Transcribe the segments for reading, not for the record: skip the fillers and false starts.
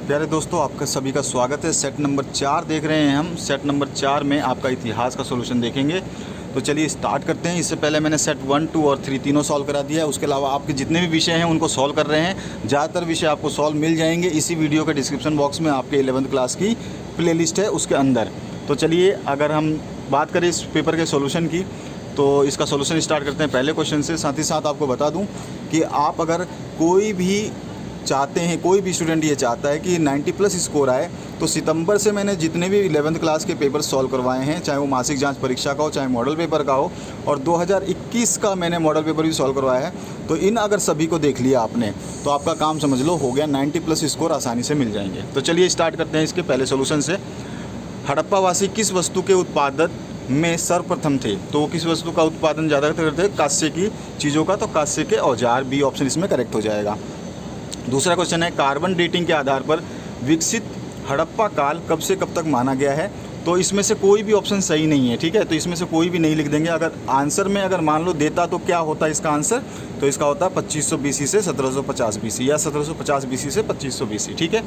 प्यारे दोस्तों, आपका सभी का स्वागत है। सेट नंबर 4 देख रहे हैं हम। सेट नंबर 4 में आपका इतिहास का सॉल्यूशन देखेंगे। तो चलिए स्टार्ट करते हैं। इससे पहले मैंने सेट 1, 2 और 3 तीनों सॉल्व करा दिया है। उसके अलावा आपके जितने भी विषय हैं उनको सॉल्व कर रहे हैं। ज़्यादातर विषय आपको सॉल्व मिल जाएंगे इसी वीडियो के डिस्क्रिप्शन बॉक्स में। आपके 11th क्लास की प्लेलिस्ट है उसके अंदर। तो चलिए, अगर हम बात करें इस पेपर के सोल्यूशन की, तो इसका सोल्यूशन स्टार्ट करते हैं पहले क्वेश्चन से। साथ ही साथ आपको बता दूं कि आप अगर कोई भी चाहते हैं, कोई भी स्टूडेंट ये चाहता है कि 90+ स्कोर आए, तो सितंबर से मैंने जितने भी 11th क्लास के पेपर सॉल्व करवाए हैं, चाहे वो मासिक जांच परीक्षा का हो, चाहे मॉडल पेपर का हो, और 2021 का मैंने मॉडल पेपर भी सॉल्व करवाया है। तो इन अगर सभी को देख लिया आपने तो आपका काम समझ लो हो गया। 90+ स्कोर आसानी से मिल जाएंगे। तो चलिए स्टार्ट करते हैं इसके पहले सोल्यूशन से। हड़प्पावासी किस वस्तु के उत्पादन में सर्वप्रथम थे? तो वो किस वस्तु का उत्पादन ज़्यादा करते थे? कांस्य की चीज़ों का। तो कांस्य के औजार, बी ऑप्शन इसमें करेक्ट हो जाएगा। दूसरा क्वेश्चन है, कार्बन डेटिंग के आधार पर विकसित हड़प्पा काल कब से कब तक माना गया है? तो इसमें से कोई भी ऑप्शन सही नहीं है, ठीक है। तो इसमें से कोई भी नहीं लिख देंगे। अगर आंसर में अगर मान लो देता तो क्या होता है इसका आंसर? तो इसका होता है 2500 BC से 1750 BC, या 1750 BC से 2500 BC, ठीक है।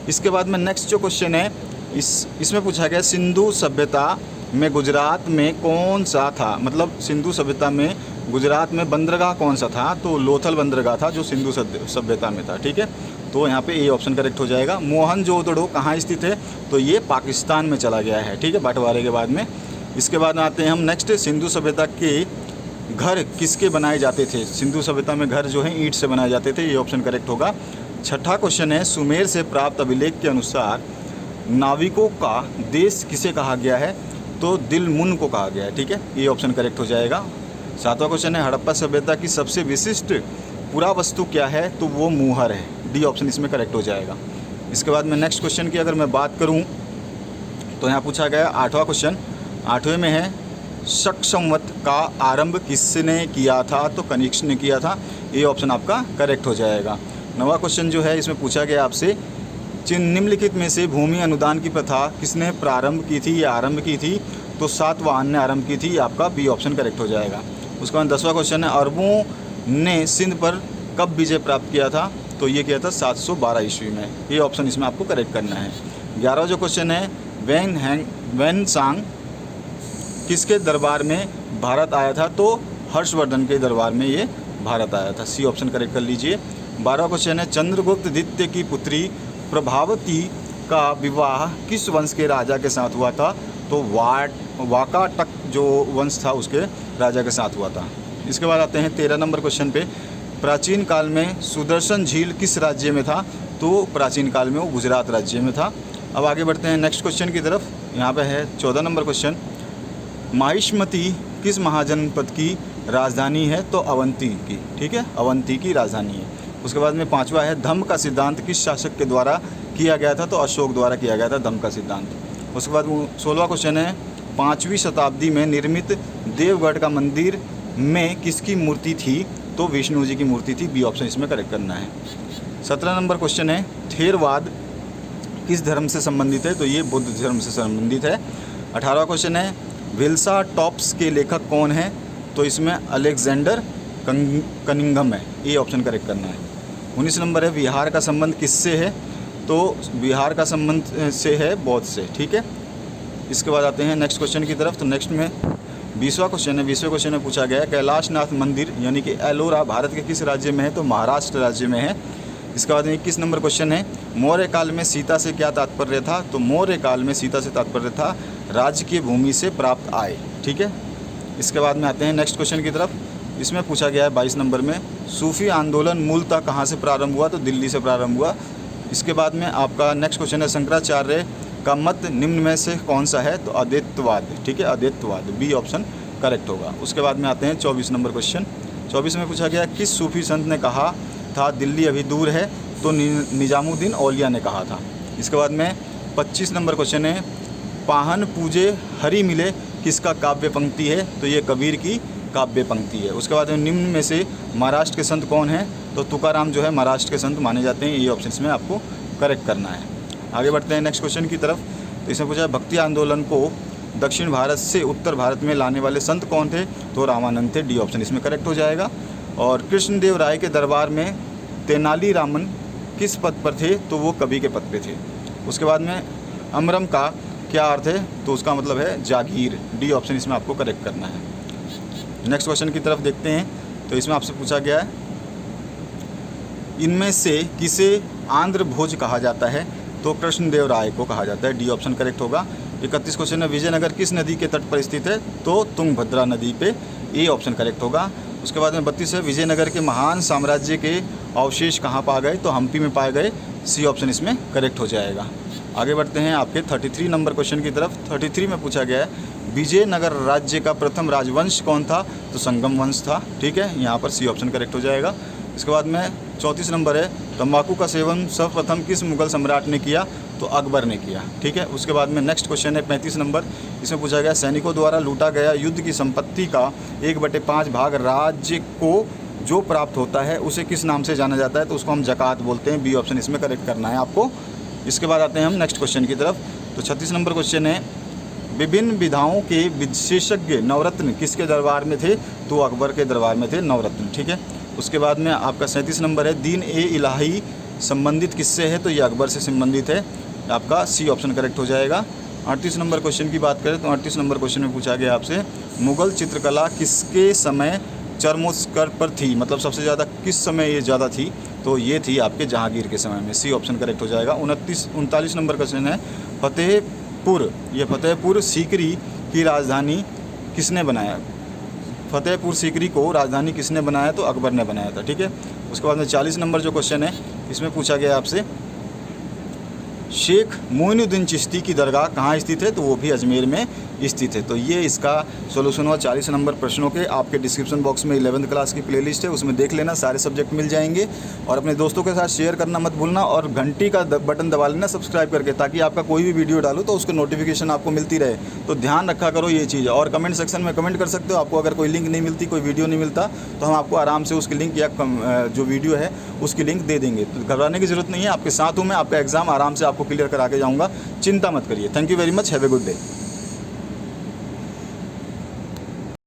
इसके बाद में नेक्स्ट जो क्वेश्चन है, इसमें पूछा गया सिंधु सभ्यता में गुजरात में कौन सा था? मतलब सिंधु सभ्यता में गुजरात में बंदरगाह कौन सा था? तो लोथल बंदरगाह था जो सिंधु सभ्यता में था, ठीक है। तो यहाँ पे ए ऑप्शन करेक्ट हो जाएगा। मोहनजोदड़ो कहाँ स्थित है? तो ये पाकिस्तान में चला गया है, ठीक है, बंटवारे के बाद में। इसके बाद आते हैं हम नेक्स्ट, सिंधु सभ्यता के घर किसके बनाए जाते थे? सिंधु सभ्यता में घर जो है ईंट से बनाए जाते थे, ये ऑप्शन करेक्ट होगा। छठा क्वेश्चन है, सुमेर से प्राप्त अभिलेख के अनुसार नाविकों का देश किसे कहा गया है? तो दिलमुन को कहा गया है, ठीक है, ये ऑप्शन करेक्ट हो जाएगा। सातवां क्वेश्चन है, हड़प्पा सभ्यता की सबसे विशिष्ट पुरावस्तु क्या है? तो वो मुहर है, डी ऑप्शन इसमें करेक्ट हो जाएगा। इसके बाद में नेक्स्ट क्वेश्चन की अगर मैं बात करूं तो यहाँ पूछा गया 8वां क्वेश्चन। 8वें में है, शक संवत का आरंभ किसने किया था? तो कनिष्क ने किया था, ये ऑप्शन आपका करेक्ट हो जाएगा। 9वां क्वेश्चन जो है, इसमें पूछा गया आपसे, निम्नलिखित में से भूमि अनुदान की प्रथा किसने प्रारंभ की थी या आरंभ की थी? तो सातवाहन ने आरंभ की थी, आपका बी ऑप्शन करेक्ट हो जाएगा। उसके बाद 10वां क्वेश्चन है, अरबों ने सिंध पर कब विजय प्राप्त किया था? तो ये किया था 712 ईस्वी में, ये ऑप्शन इसमें आपको करेक्ट करना है। 11वां जो क्वेश्चन है, वैन सांग किसके दरबार में भारत आया था? तो हर्षवर्धन के दरबार में ये भारत आया था, सी ऑप्शन करेक्ट कर लीजिए। 12वां क्वेश्चन है, चंद्रगुप्त द्वितीय की पुत्री प्रभावती का विवाह किस वंश के राजा के साथ हुआ था? तो वाकाटक जो वंश था उसके राजा के साथ हुआ था। इसके बाद आते हैं 13 नंबर क्वेश्चन पे, प्राचीन काल में सुदर्शन झील किस राज्य में था? तो प्राचीन काल में वो गुजरात राज्य में था। अब आगे बढ़ते हैं नेक्स्ट क्वेश्चन की तरफ। यहाँ पे है 14 नंबर क्वेश्चन, माहिष्मती किस महाजनपद की राजधानी है? तो अवंती की, ठीक है, अवंती की राजधानी है। उसके बाद में 5वां है, धम्म का सिद्धांत किस शासक के द्वारा किया गया था? तो अशोक द्वारा किया गया था धम्म का सिद्धांत। उसके बाद 16वां क्वेश्चन है, 5वीं शताब्दी में निर्मित देवगढ़ का मंदिर में किसकी मूर्ति थी? तो विष्णु जी की मूर्ति थी, बी ऑप्शन इसमें करेक्ट करना है। 17 नंबर क्वेश्चन है, थेरवाद किस धर्म से संबंधित है? तो ये बुद्ध धर्म से संबंधित है। 18वां क्वेश्चन है, विल्सा टॉप्स के लेखक कौन है? तो इसमें अलेक्जेंडर कनिंघम है, ये ऑप्शन करेक्ट करना है। 19 नंबर है, बिहार का संबंध किससे है? तो बिहार का संबंध से है बौद्ध से, ठीक है। इसके बाद आते हैं नेक्स्ट क्वेश्चन की तरफ। तो नेक्स्ट में 20वां क्वेश्चन है। 20वें क्वेश्चन में पूछा गया है, कैलाशनाथ मंदिर यानी कि एलोरा भारत के किस राज्य में है? तो महाराष्ट्र राज्य में है। इसके बाद में 21 नंबर क्वेश्चन है, मौर्य काल में सीता से क्या तात्पर्य था? तो मौर्य काल में सीता से तात्पर्य था राज्य की भूमि से प्राप्त आय, ठीक है। इसके बाद में आते हैं नेक्स्ट क्वेश्चन की तरफ। इसमें पूछा गया है 22 नंबर में, सूफी आंदोलन मूलतः कहाँ से प्रारंभ हुआ? तो दिल्ली से प्रारंभ हुआ। इसके बाद में आपका नेक्स्ट क्वेश्चन है, शंकराचार्य का मत निम्न में से कौन सा है? तो अद्वैतवाद, ठीक है, अद्वैतवाद, बी ऑप्शन करेक्ट होगा। उसके बाद में आते हैं 24 नंबर क्वेश्चन। 24 में पूछा गया, किस सूफी संत ने कहा था दिल्ली अभी दूर है? तो निजामुद्दीन औलिया ने कहा था। इसके बाद में 25 नंबर क्वेश्चन है, पाहन पूजे हरि मिले किसका काव्य पंक्ति है? तो ये कबीर की काव्य पंक्ति है। उसके बाद निम्न में से महाराष्ट्र के संत कौन हैं? तो तुकाराम जो है महाराष्ट्र के संत माने जाते हैं, ये ऑप्शन में आपको करेक्ट करना है। आगे बढ़ते हैं नेक्स्ट क्वेश्चन की तरफ। तो इसमें पूछा है, भक्ति आंदोलन को दक्षिण भारत से उत्तर भारत में लाने वाले संत कौन थे? तो रामानंद थे, डी ऑप्शन इसमें करेक्ट हो जाएगा। और कृष्णदेव राय के दरबार में तेनालीरामन किस पद पर थे? तो वो कवि के पद पे थे। उसके बाद में अमरम का क्या अर्थ है? तो उसका मतलब है जागीर। डी ऑप्शन इसमें आपको करेक्ट करना है। नेक्स्ट क्वेश्चन की तरफ देखते हैं। तो इसमें आपसे पूछा गया है, इनमें से किसे आंध्र भोज कहा जाता है? तो कृष्णदेव राय को कहा जाता है। डी ऑप्शन करेक्ट होगा। 31 क्वेश्चन है, विजयनगर किस नदी के तट पर स्थित है? तो तुंगभद्रा नदी पे। ए ऑप्शन करेक्ट होगा। उसके बाद में 32 है, विजयनगर के महान साम्राज्य के अवशेष कहाँ पाए गए? तो हम्पी में पाए गए। सी ऑप्शन इसमें करेक्ट हो जाएगा। आगे बढ़ते हैं आपके 33 नंबर क्वेश्चन की तरफ। 33 में पूछा गया है, विजयनगर राज्य का प्रथम राजवंश कौन था? तो संगम वंश था। ठीक है, यहाँ पर सी ऑप्शन करेक्ट हो जाएगा। इसके बाद में 34 नंबर है, तंबाकू का सेवन सर्वप्रथम किस मुगल सम्राट ने किया? तो अकबर ने किया। ठीक है, उसके बाद में नेक्स्ट क्वेश्चन है 35 नंबर। इसमें पूछा गया, सैनिकों द्वारा लूटा गया युद्ध की संपत्ति का 1/5 भाग राज्य को जो प्राप्त होता है उसे किस नाम से जाना जाता है? तो उसको हम ज़कात बोलते हैं। बी ऑप्शन इसमें करेक्ट करना है आपको। इसके बाद आते हैं हम नेक्स्ट क्वेश्चन की तरफ। तो 36 नंबर क्वेश्चन है, विभिन्न विधाओं के विशेषज्ञ नवरत्न किसके दरबार में थे? तो अकबर के दरबार में थे नवरत्न। ठीक है, उसके बाद में आपका 37 नंबर है, दीन ए इलाही संबंधित किससे है? तो ये अकबर से संबंधित है। आपका सी ऑप्शन करेक्ट हो जाएगा। 38 नंबर क्वेश्चन की बात करें तो 38 नंबर क्वेश्चन में पूछा गया आपसे, मुगल चित्रकला किसके समय चरमोत्कर्ष पर थी? मतलब सबसे ज़्यादा किस समय ये ज़्यादा थी? तो ये थी आपके जहांगीर के समय में। सी ऑप्शन करेक्ट हो जाएगा। 39 नंबर क्वेश्चन है, फतेहपुर, ये फतेहपुर सीकरी की राजधानी किसने बनाया? फतेहपुर सीकरी को राजधानी किसने बनाया? तो अकबर ने बनाया था। ठीक है, उसके बाद में 40 नंबर जो क्वेश्चन है इसमें पूछा गया आपसे, शेख मोइनुद्दीन चिश्ती की दरगाह कहाँ स्थित है? तो वो भी अजमेर में स्थित है। तो ये इसका सोल्यूशन हुआ 40 नंबर प्रश्नों के। आपके डिस्क्रिप्शन बॉक्स में 11th क्लास की प्लेलिस्ट है, उसमें देख लेना, सारे सब्जेक्ट मिल जाएंगे। और अपने दोस्तों के साथ शेयर करना मत भूलना, और घंटी का बटन दबा लेना सब्सक्राइब करके, ताकि आपका कोई भी वीडियो डालो तो उसका नोटिफिकेशन आपको मिलती रहे। तो ध्यान रखा करो ये चीज़। और कमेंट सेक्शन में कमेंट कर सकते हो। आपको अगर कोई लिंक नहीं मिलती, कोई वीडियो नहीं मिलता, तो हम आपको आराम से उसकी लिंक या जो वीडियो है उसकी लिंक दे देंगे। तो घबराने की ज़रूरत नहीं है, आपके साथ हूँ मैं। आपका एग्ज़ाम आराम से आपको क्लियर करा के जाऊँगा, चिंता मत करिए। Thank you very much, have a good day.